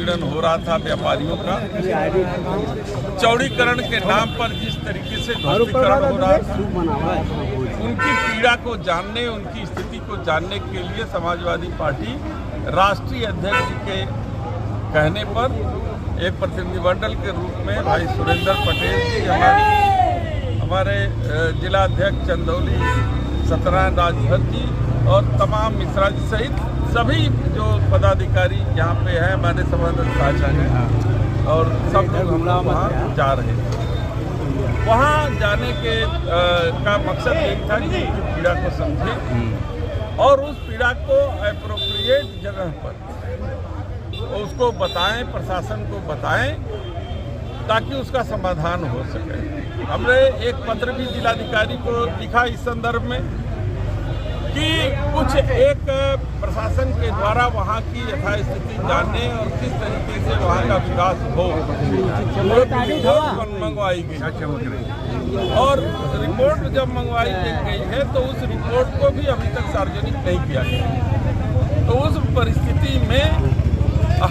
उत्पीड़न हो रहा था व्यापारियों का, चौड़ीकरण के नाम पर जिस तरीके से ध्वस्तीकरण हो रहा था, उनकी पीड़ा को जानने, उनकी स्थिति को जानने के लिए समाजवादी पार्टी राष्ट्रीय अध्यक्ष जी के कहने पर एक प्रतिनिधिमंडल के रूप में भाई सुरेंद्र पटेल जी, हमारे जिला अध्यक्ष चंदौली सत्यनारायण राजभर जी और तमाम मिश्रा जी सहित सभी जो पदाधिकारी यहाँ पे हैं, हमारे संबंधित साझा हैं और सब लोग हम लोग वहाँ जा रहे थे। वहाँ जाने के का मकसद यही था कि उनकी पीड़ा को समझें और उस पीड़ा को एप्रोप्रिएट जगह पर उसको बताएं, प्रशासन को बताएं ताकि उसका समाधान हो सके। हमने एक पत्र भी जिलाधिकारी को लिखा इस संदर्भ में कि कुछ एक प्रशासन के द्वारा वहाँ की यथास्थिति जानने और किस तरीके से वहाँ का विकास हो, रिपोर्ट मंगवाई गई और रिपोर्ट जब मंगवाई गई है तो उस रिपोर्ट को भी अभी तक सार्वजनिक नहीं किया गया। तो उस परिस्थिति में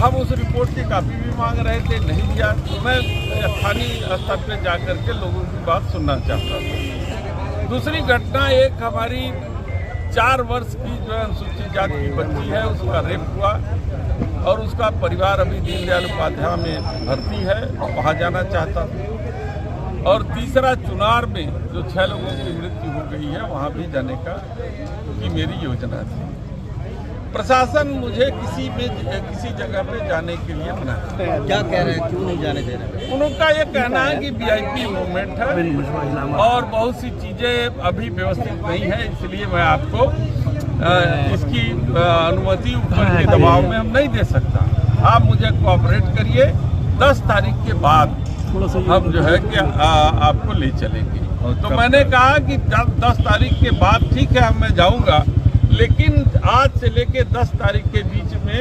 हम उस रिपोर्ट की कापी भी मांग रहे थे, नहीं दिया। तो मैं स्थानीय स्तर पर जाकर के लोगों की बात सुनना चाहता था। दूसरी घटना, एक हमारी 4 वर्ष की जो अनुसूचित जाति की बच्ची है, उसका रेप हुआ और उसका परिवार अभी दीनदयाल उपाध्याय में भर्ती है, वहाँ जाना चाहता था। और तीसरा, चुनार में जो 6 लोगों की मृत्यु हो गई है, वहाँ भी जाने का की मेरी योजना थी। प्रशासन मुझे किसी जगह पे जाने के लिए मना है। क्या कह रहे हैं, क्यों नहीं जाने दे रहे? उनका ये कहना है कि वीआईपी मूवमेंट है और बहुत सी चीजें अभी व्यवस्थित नहीं है, इसलिए मैं आपको इसकी अनुमति ऊपर के दबाव में हम नहीं दे सकता। आप मुझे कोऑपरेट करिए, 10 तारीख के बाद हम जो है कि आपको ले चलेंगे। तो मैंने कहा कि 10 तारीख के बाद ठीक है, मैं जाऊँगा, लेकिन आज से लेके 10 तारीख के बीच में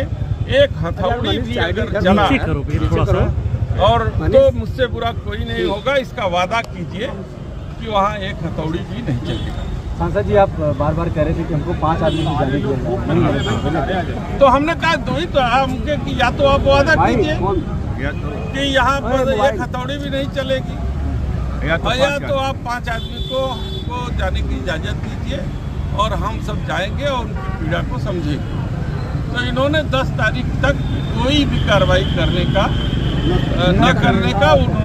एक हथौड़ी भी अगर चला और तो मुझसे बुरा कोई नहीं होगा, इसका वादा कीजिए कि वहाँ एक हथौड़ी भी नहीं चलेगा। सांसद जी, आप बार बार कह रहे थे कि हमको 5 आदमी की जाने की, तो हमने कहा दो ही तो हमके कि या तो आप वादा कीजिए कि यहाँ पर एक हथौड़ी भी नहीं चलेगी, या तो आप 5 आदमी को जाने की इजाज़त दीजिए और हम सब जाएंगे और उनकी पीड़ा को समझेंगे। तो इन्होंने 10 तारीख तक कोई भी कार्रवाई करने का न करने का